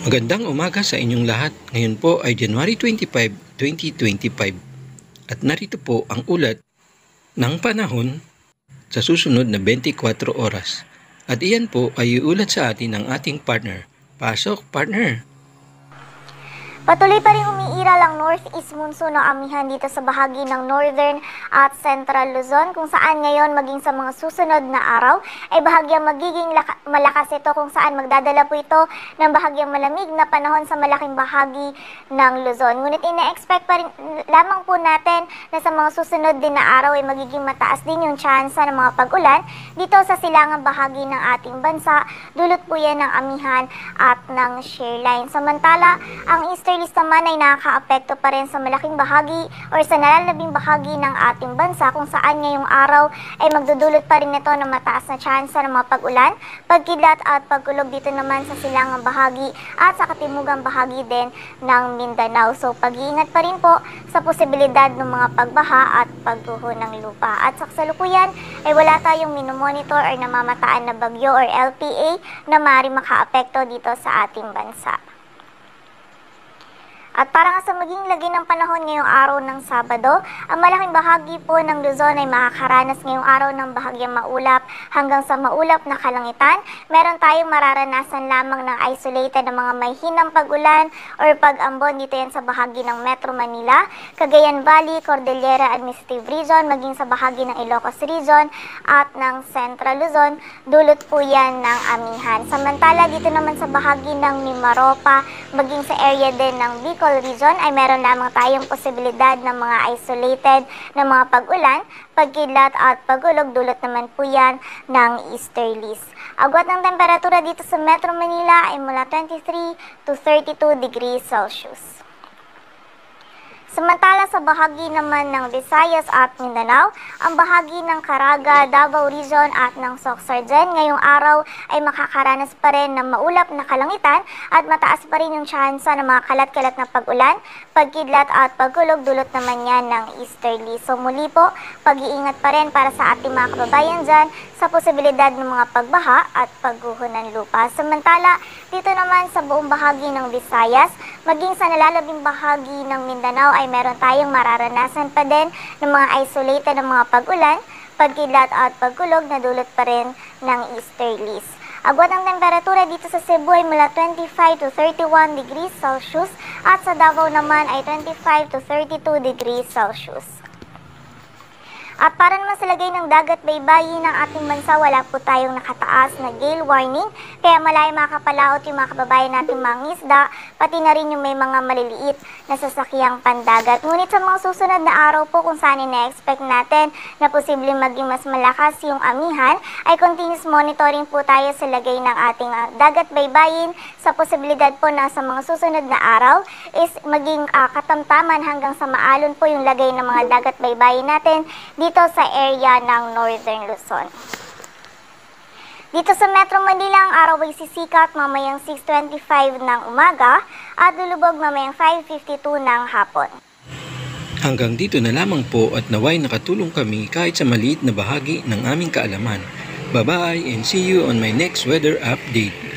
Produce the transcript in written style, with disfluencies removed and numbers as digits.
Magandang umaga sa inyong lahat. Ngayon po ay January 25, 2025 at narito po ang ulat ng panahon sa susunod na 24 oras. At iyan po ay iulat sa atin ng ating partner. Pasok, partner! Patuloy pa rin umiiral ang northeast monsoon ng amihan dito sa bahagi ng northern at central Luzon, kung saan ngayon maging sa mga susunod na araw ay bahagyang magiging malakas ito, kung saan magdadala po ito ng bahagyang malamig na panahon sa malaking bahagi ng Luzon. Ngunit ina-expect pa rin lamang po natin na sa mga susunod din na araw ay magiging mataas din yung tsansa ng mga pag-ulan dito sa silangang bahagi ng ating bansa, dulot po yan ng amihan at ng shear line. Samantala, ang eastern naman ay nakaka-apekto pa rin sa malaking bahagi o sa nalalabing bahagi ng ating bansa, kung saan ngayong araw ay magdudulot pa rin ito ng mataas na tsansa ng mga pag-ulan, pagkidlat at pagkulog dito naman sa silangang bahagi at sa katimugang bahagi din ng Mindanao. So pag-iingat pa rin po sa posibilidad ng mga pagbaha at pagguho ng lupa. At sa kasalukuyan ay wala tayong minomonitor or namamataan na bagyo or LPA na maaaring maka-apekto dito sa ating bansa. At para nga sa maging lagay ng panahon ngayong araw ng Sabado, ang malaking bahagi po ng Luzon ay makakaranas ngayong araw ng bahagyang maulap hanggang sa maulap na kalangitan. Meron tayong mararanasan lamang ng isolated na mga may hinang pag-ulan or pag-ambon dito yan sa bahagi ng Metro Manila, Cagayan Valley, Cordillera Administrative Region, maging sa bahagi ng Ilocos Region at ng Central Luzon, dulot po yan ng amihan. Samantala dito naman sa bahagi ng Mimaropa, maging sa area din ng Bicol Region ay meron lamang tayong posibilidad ng mga isolated na mga pag-ulan, pagkidlat at pagulog, dulot naman po yan ng easterlies. Agwat ng temperatura dito sa Metro Manila ay mula 23 to 32 degrees Celsius. Samantala sa bahagi naman ng Visayas at Mindanao, ang bahagi ng Caraga, Davao Region at ng Sorsogon ngayong araw ay makakaranas pa rin ng maulap na kalangitan at mataas pa rin yung tsansa ng mga kalat-kalat na pag-ulan, pagkidlat at pagkulog, dulot naman yan ng easterly. So muli po, pag-iingat pa rin para sa ating mga kababayan dyan sa posibilidad ng mga pagbaha at pagguho ng lupa. Samantala, dito naman sa buong bahagi ng Visayas, maging sa nalalabing bahagi ng Mindanao ay meron tayong mararanasan pa din ng mga isolated na mga pag-ulan, pagkidlat at pagkulog na dulot pa rin ng easterlies. Agwat ng temperatura dito sa Cebu ay mula 25 to 31 degrees Celsius at sa Davao naman ay 25 to 32 degrees Celsius. At para naman sa lagay ng dagat baybayin ng ating bansa, wala po tayong nakataas na gale warning, kaya malay makakapalaot yung mga kababayan nating mga isda, pati na rin yung may mga maliliit na sasakyang pandagat. Ngunit sa mga susunod na araw po, kung saan ina-expect natin na posibleng maging mas malakas yung amihan, ay continuous monitoring po tayo sa lagay ng ating dagat baybayin, sa posibilidad po na sa mga susunod na araw is maging katamtaman hanggang sa maalon po yung lagay ng mga dagat baybayin natin dito sa area ng Northern Luzon. Dito sa Metro Manila, ang araw ay sisikat mamayang 6:25 ng umaga at lulubog mamayang 5:52 ng hapon. Hanggang dito na lamang po at naway nakatulong kami kahit sa maliit na bahagi ng aming kaalaman. Bye-bye and see you on my next weather update.